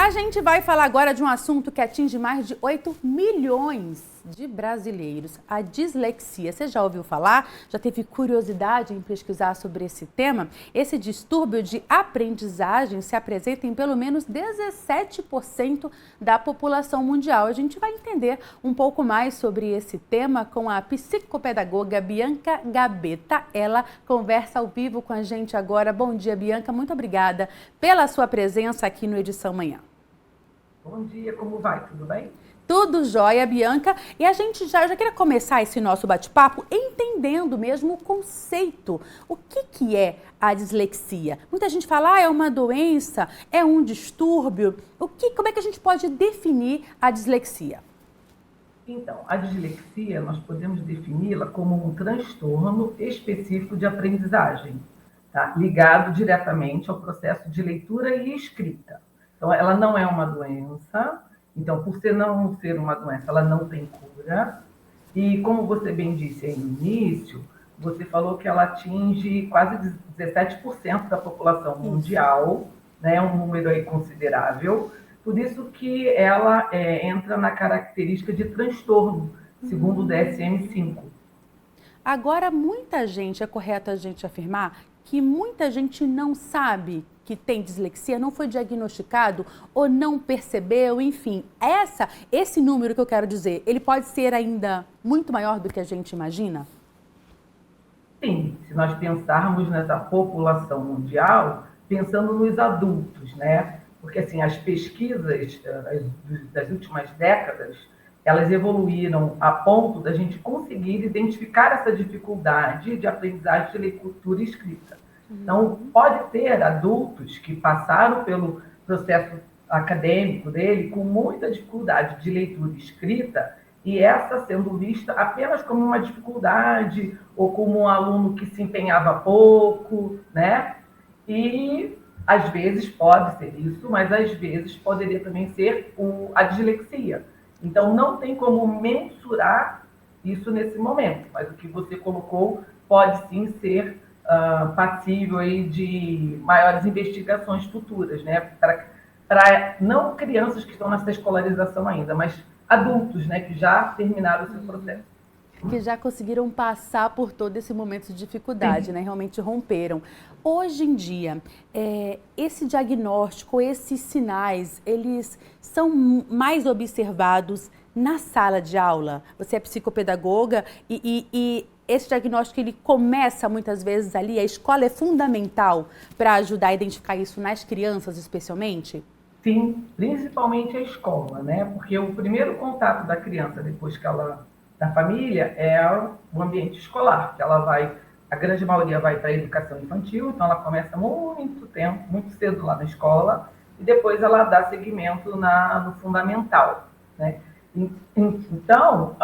A gente vai falar agora de um assunto que atinge mais de 8 milhões de brasileiros, a dislexia. Você já ouviu falar? Já teve curiosidade em pesquisar sobre esse tema? Esse distúrbio de aprendizagem se apresenta em pelo menos 17% da população mundial. A gente vai entender um pouco mais sobre esse tema com a psicopedagoga Bianca Gabetta. Ela conversa ao vivo com a gente agora. Bom dia, Bianca. Muito obrigada pela sua presença aqui no Edição Manhã. Bom dia, como vai? Tudo bem? Tudo jóia, Bianca. E a gente já queria começar esse nosso bate-papo entendendo mesmo o conceito. O que é a dislexia? Muita gente fala, é uma doença, é um distúrbio. Como é que a gente pode definir a dislexia? Então, a dislexia, nós podemos defini-la como um transtorno específico de aprendizagem, tá? Ligado diretamente ao processo de leitura e escrita. Então, ela não é uma doença. Então, por não ser uma doença, ela não tem cura. E como você bem disse aí no início, você falou que ela atinge quase 17% da população mundial, né? É um número aí considerável. Por isso que ela entra na característica de transtorno, segundo o DSM-5. Agora, muita gente, é correto a gente afirmar que muita gente não sabe que tem dislexia, não foi diagnosticado ou não percebeu, enfim. Esse número que eu quero dizer, ele pode ser ainda muito maior do que a gente imagina? Sim, se nós pensarmos nessa população mundial, pensando nos adultos, né? Porque, assim, as pesquisas das últimas décadas, elas evoluíram a ponto da gente conseguir identificar essa dificuldade de aprendizagem de leitura e escrita. Então, pode ter adultos que passaram pelo processo acadêmico dele com muita dificuldade de leitura e escrita, e essa sendo vista apenas como uma dificuldade ou como um aluno que se empenhava pouco, né? E às vezes pode ser isso, mas às vezes poderia também ser a dislexia. Então, não tem como mensurar isso nesse momento, mas o que você colocou pode sim ser passível aí de maiores investigações futuras, né? Para não crianças que estão nessa escolarização ainda, mas adultos, né, que já terminaram o seu processo. Que já conseguiram passar por todo esse momento de dificuldade, né? Realmente romperam. Hoje em dia, esse diagnóstico, esses sinais, eles são mais observados na sala de aula? Você é psicopedagoga e esse diagnóstico, ele começa muitas vezes ali, a escola é fundamental para ajudar a identificar isso nas crianças, especialmente? Sim, principalmente a escola, né? Porque o primeiro contato da criança, depois que da família, é o ambiente escolar, que a grande maioria vai para a educação infantil, então ela começa muito cedo lá na escola, e depois ela dá seguimento no fundamental, né? Então,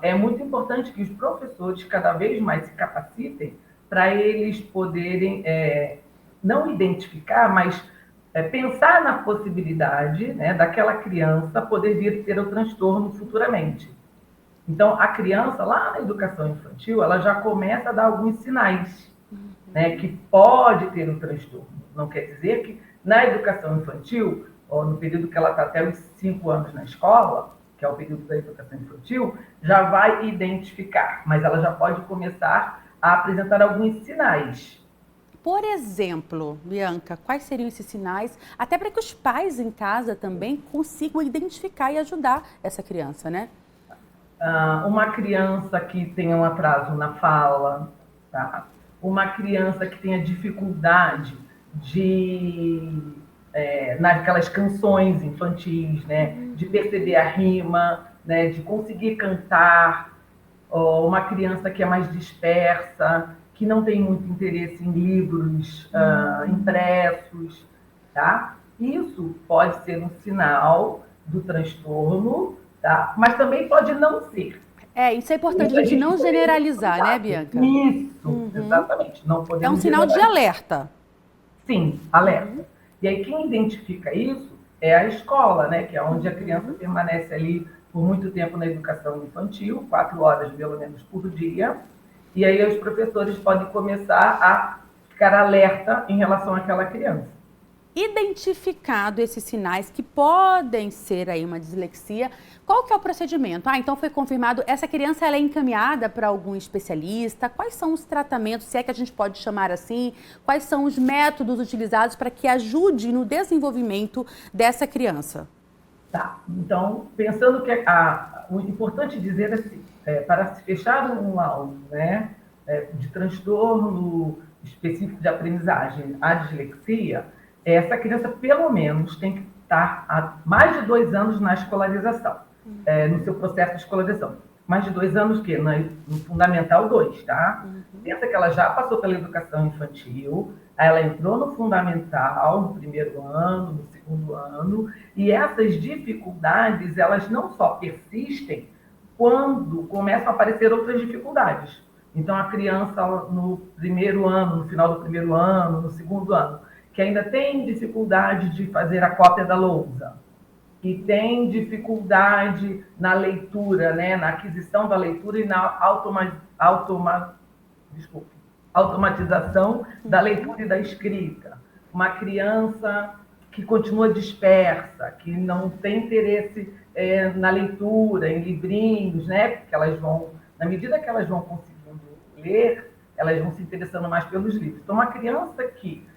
é muito importante que os professores cada vez mais se capacitem para eles poderem não identificar, mas pensar na possibilidade, né, daquela criança poder vir ter o transtorno futuramente. Então, a criança, lá na educação infantil, ela já começa a dar alguns sinais, né, que pode ter um transtorno. Não quer dizer que na educação infantil, ou no período que ela está até os 5 anos na escola, que é o período da educação infantil, já vai identificar, mas ela já pode começar a apresentar alguns sinais. Por exemplo, Bianca, quais seriam esses sinais? Até para que os pais em casa também consigam identificar e ajudar essa criança, né? Uma criança que tenha um atraso na fala, tá? Uma criança que tenha dificuldade naquelas canções infantis, né? De perceber a rima, né? De conseguir cantar, ou uma criança que é mais dispersa, que não tem muito interesse em livros impressos, tá? Isso pode ser um sinal do transtorno, tá? Mas também pode não ser. Isso é importante a gente não generalizar, né, Bianca? Isso, exatamente. Não podemos é um sinal de alerta. Sim, alerta. E aí quem identifica isso é a escola, né? Que é onde a criança permanece ali por muito tempo na educação infantil, 4 horas pelo menos por dia. E aí os professores podem começar a ficar alerta em relação àquela criança. identificado esses sinais que podem ser aí uma dislexia, qual que é o procedimento? Então foi confirmado, essa criança ela é encaminhada para algum especialista? Quais são os tratamentos, se é que a gente pode chamar assim? Quais são os métodos utilizados para que ajude no desenvolvimento dessa criança? Tá, então, pensando que o importante dizer assim, para se fechar um laudo, né, de transtorno específico de aprendizagem, a dislexia, essa criança pelo menos tem que estar há mais de 2 anos na escolarização, no seu processo de escolarização. Mais de 2 anos que no Fundamental 2, tá? Pensa que ela já passou pela educação infantil, aí ela entrou no Fundamental, no primeiro ano, no segundo ano, e essas dificuldades, elas não só persistem quando começam a aparecer outras dificuldades. Então, a criança no primeiro ano, no final do primeiro ano, no segundo ano, que ainda tem dificuldade de fazer a cópia da lousa, que tem dificuldade na leitura, né, na aquisição da leitura e na automatização da leitura e da escrita. Uma criança que continua dispersa, que não tem interesse na leitura, em livrinhos, né, porque elas vão, na medida que elas vão conseguindo ler, elas vão se interessando mais pelos livros. Então, uma criança que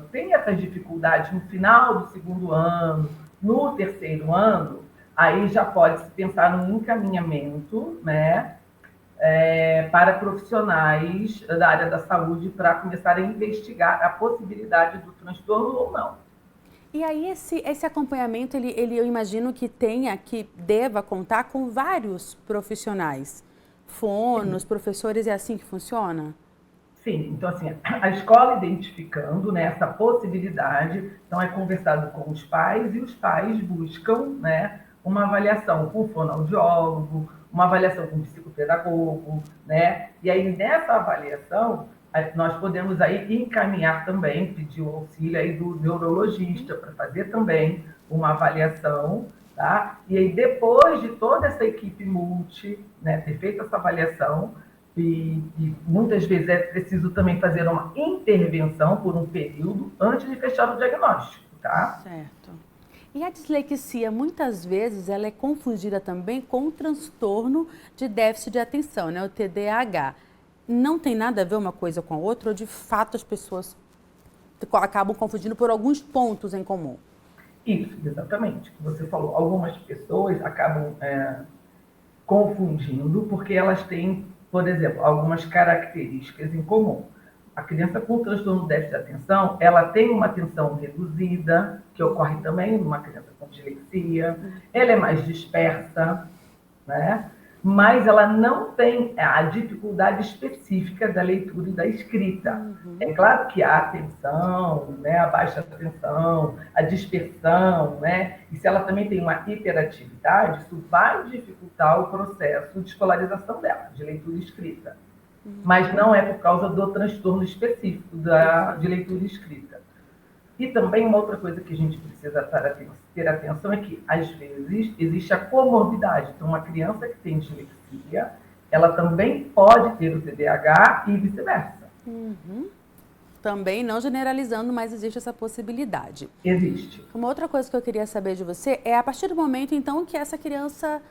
tem essas dificuldades no final do segundo ano, no terceiro ano, aí já pode-se pensar no encaminhamento, né, para profissionais da área da saúde para começar a investigar a possibilidade do transtorno ou não. E aí esse acompanhamento, eu imagino que deva contar com vários profissionais, fonos, professores, é assim que funciona? Sim, então assim, a escola identificando, né, essa possibilidade, então é conversado com os pais e os pais buscam, né, uma avaliação com o fonoaudiólogo, uma avaliação com o psicopedagogo, né, e aí nessa avaliação nós podemos aí encaminhar também, pedir o auxílio aí do neurologista para fazer também uma avaliação, tá? E aí depois de toda essa equipe né, ter feito essa avaliação, e muitas vezes é preciso também fazer uma intervenção por um período antes de fechar o diagnóstico, tá? Certo. E a dislexia, muitas vezes, ela é confundida também com o transtorno de déficit de atenção, né? O TDAH. Não tem nada a ver uma coisa com a outra, ou de fato as pessoas acabam confundindo por alguns pontos em comum? Isso, exatamente. Você falou, algumas pessoas acabam confundindo porque elas têm, por exemplo, algumas características em comum. A criança com transtorno de déficit de atenção, ela tem uma atenção reduzida, que ocorre também numa criança com dislexia, ela é mais dispersa, né? Mas ela não tem a dificuldade específica da leitura e da escrita. É claro que a atenção, né, a baixa atenção, a dispersão, né, e se ela também tem uma hiperatividade, isso vai dificultar o processo de escolarização dela, de leitura e escrita. Mas não é por causa do transtorno específico de leitura e escrita. E também uma outra coisa que a gente precisa ter atenção é que, às vezes, existe a comorbidade. Então, uma criança que tem dislexia, ela também pode ter o TDAH e vice-versa. Também não generalizando, mas existe essa possibilidade. Existe. Uma outra coisa que eu queria saber de você é, a partir do momento, então, que essa criança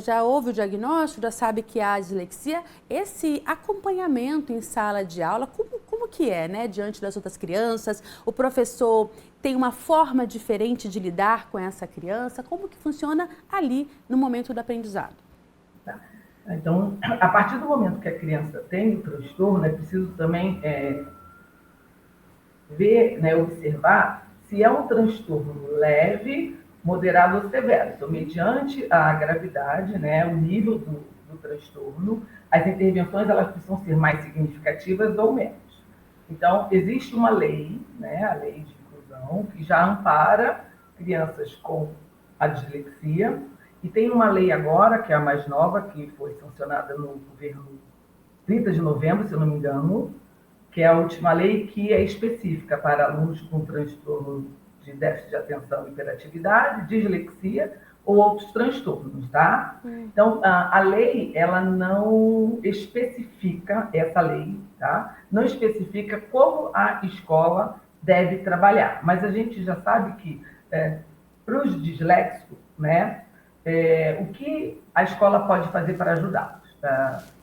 já houve o diagnóstico, já sabe que há dislexia, esse acompanhamento em sala de aula, como que é, né, diante das outras crianças? O professor tem uma forma diferente de lidar com essa criança? Como que funciona ali no momento do aprendizado? Tá. Então, a partir do momento que a criança tem o transtorno, é preciso também ver, né, observar se é um transtorno leve, moderado ou severo. Então, mediante a gravidade, né, o nível do transtorno, as intervenções elas precisam ser mais significativas ou menos. Então, existe uma lei, né, a lei de inclusão, que já ampara crianças com a dislexia, e tem uma lei agora, que é a mais nova, que foi sancionada no governo 30 de novembro, se eu não me engano, que é a última lei que é específica para alunos com transtorno de déficit de atenção e hiperatividade, dislexia ou outros transtornos, tá? Então, a lei, ela não especifica, essa lei, tá? Não especifica como a escola deve trabalhar. Mas a gente já sabe que, para os disléxicos, né, o que a escola pode fazer para ajudá-los?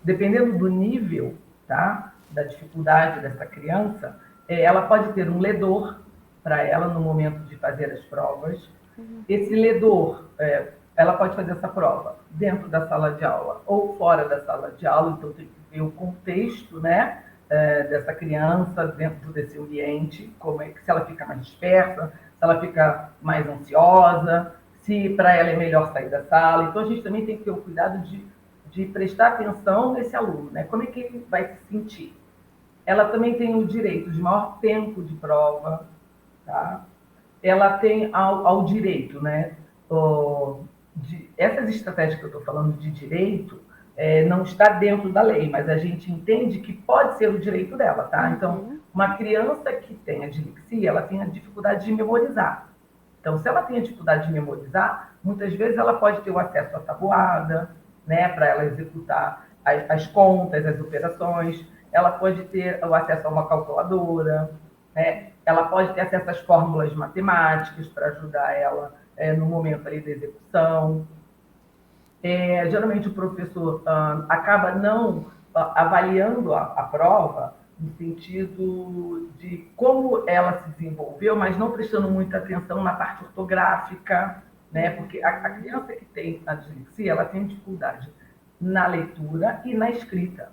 Dependendo do nível, tá, da dificuldade dessa criança, ela pode ter um ledor para ela no momento de fazer as provas. Esse ledor, ela pode fazer essa prova dentro da sala de aula ou fora da sala de aula, então tem que ver o contexto, né, dessa criança dentro desse ambiente, como é que, se ela fica mais dispersa, se ela fica mais ansiosa, se para ela é melhor sair da sala. Então a gente também tem que ter o cuidado de prestar atenção nesse aluno, né? Como é que ele vai se sentir? Ela também tem o direito de maior tempo de prova, tá? Ela tem ao direito, né? Essas estratégias que eu estou falando de direito não está dentro da lei, mas a gente entende que pode ser o direito dela, tá? Então, uma criança que tem a dislexia, ela tem a dificuldade de memorizar. Então, se ela tem a dificuldade de memorizar, muitas vezes ela pode ter o acesso à tabuada, né, para ela executar as contas, as operações. Ela pode ter o acesso a uma calculadora, né? Ela pode ter acesso às fórmulas matemáticas para ajudar ela no momento ali da execução. Geralmente o professor acaba não avaliando a prova no sentido de como ela se desenvolveu, mas não prestando muita atenção na parte ortográfica, né? Porque a criança que tem a dislexia, ela tem dificuldade na leitura e na escrita.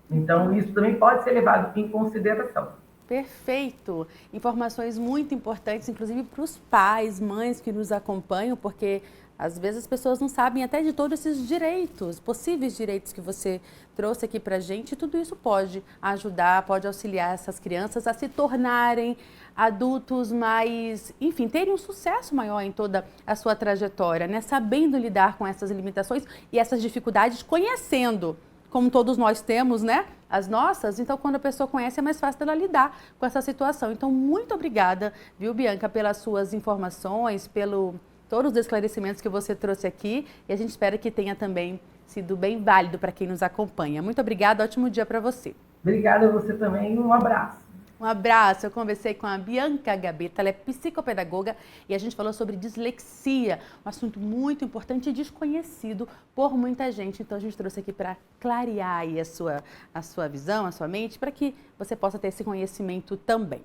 Então, isso também pode ser levado em consideração. Perfeito! Informações muito importantes, inclusive para os pais, mães que nos acompanham, porque às vezes as pessoas não sabem até de todos esses direitos, possíveis direitos que você trouxe aqui para a gente. E tudo isso pode ajudar, pode auxiliar essas crianças a se tornarem adultos mais, enfim, terem um sucesso maior em toda a sua trajetória, né? Sabendo lidar com essas limitações e essas dificuldades, conhecendo, como todos nós temos, né, as nossas. Então, quando a pessoa conhece, é mais fácil dela lidar com essa situação. Então, muito obrigada, viu, Bianca, pelas suas informações, pelo todos os esclarecimentos que você trouxe aqui. E a gente espera que tenha também sido bem válido para quem nos acompanha. Muito obrigada, ótimo dia para você. Obrigada a você também, um abraço. Um abraço, eu conversei com a Bianca Gabetta, ela é psicopedagoga e a gente falou sobre dislexia, um assunto muito importante e desconhecido por muita gente. Então a gente trouxe aqui para clarear aí a sua visão, a sua mente, para que você possa ter esse conhecimento também.